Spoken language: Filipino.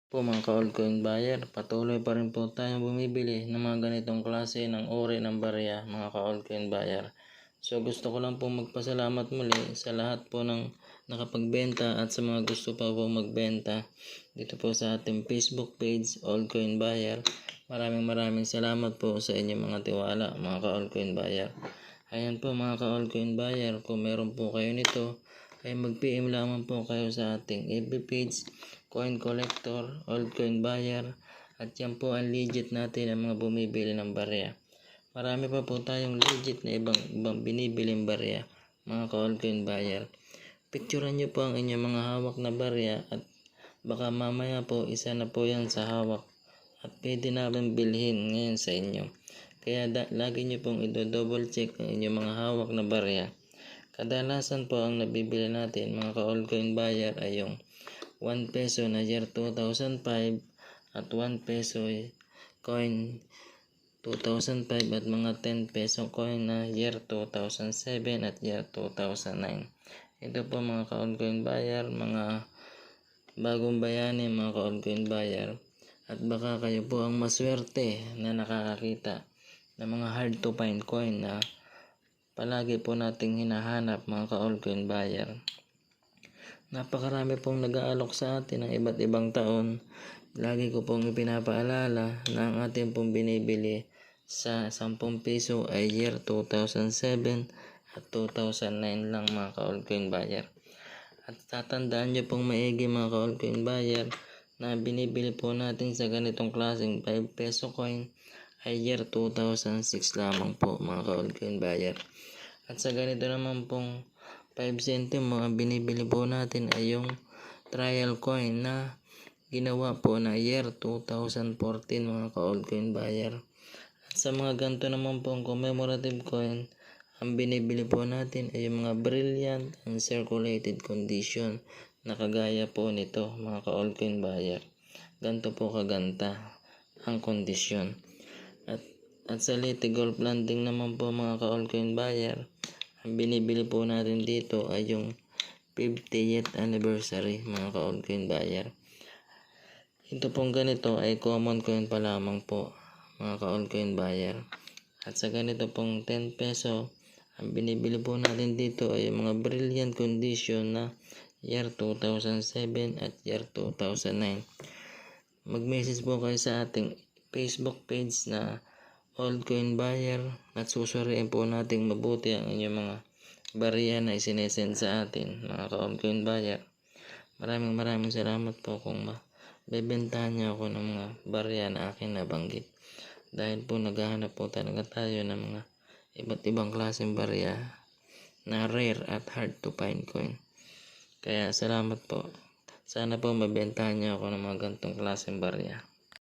Po mga ka-altcoin buyer, patuloy pa rin po tayong bumibili ng mga ganitong klase ng uri ng barya mga ka-altcoin buyer. So gusto ko lang po magpasalamat muli sa lahat po ng nakapagbenta at sa mga gusto pa po magbenta dito po sa ating Facebook page Altcoin Buyer. Maraming salamat po sa inyong mga tiwala mga ka-altcoin buyer. Ayan po mga ka-altcoin buyer, kung meron po kayo nito ay mag-PM lamang po kayo sa ating FB page Coin Collector, Altcoin Buyer, at yan po ang legit natin ang mga bumibili ng barya. Marami pa po tayong legit na ibang binibiling barya, mga ka-altcoin buyer. Picturean nyo po ang inyong mga hawak na barya at baka mamaya po isa na po yan sa hawak at pwede namin bilhin ngayon sa inyo. Kaya lagi nyo pong i-double check ang inyong mga hawak na barya. Kadalasan po ang nabibili natin mga ka-altcoin buyer ay yung 1 peso na year 2005 at 1 peso coin 2005 at mga 10 peso coin na year 2007 at year 2009. Ito po mga ka-altcoin buyer, mga bagong bayani mga ka-altcoin buyer, at baka kayo po ang maswerte na nakakakita ng mga hard to find coin na palagi po nating hinahanap mga ka-altcoin buyer. Napakarami pong nag-aalok sa atin ng iba't ibang taon. Lagi ko pong ipinapaalala na ang ating pong binibili sa 10 piso ay year 2007 at 2009 lang mga ka-altcoin buyer. At tatandaan nyo pong maigi mga ka-altcoin buyer na binibili po natin sa ganitong klaseng 5 peso coin ay year 2006 lamang po mga ka-altcoin buyer. At sa ganito naman pong 5 centimo ang binibili po natin ay yung trial coin na ginawa po na year 2014 mga ka-altcoin buyer. At sa mga ganito naman pong commemorative coin, ang binibili po natin ay yung mga brilliant and circulated condition na kagaya po nito mga ka-altcoin buyer. Ganito po kaganda ang kondisyon. At sa Leyte Gold Landing naman po mga ka-altcoin buyer, ang binibili po natin dito ay yung 50th anniversary mga ka-altcoin buyer. Ito pong ganito ay common coin pa lamang po mga ka-altcoin buyer. At sa ganito pong 10 peso, ang binibili po natin dito ay yung mga brilliant condition na year 2007 at year 2009. Mag-message po kayo sa ating Facebook page na Altcoin Buyer at susuriin po nating mabuti ang inyong mga barya na isinesend sa atin mga ka-altcoin buyer. Maraming salamat po kung mabebentahan niyo ako ng mga barya na akin nabanggit. Dahil po naghahanap po talaga tayo ng mga iba't ibang klaseng barya na rare at hard to find coin. Kaya salamat po. Sana po mabentahan niyo ako ng mga ganitong klaseng barya.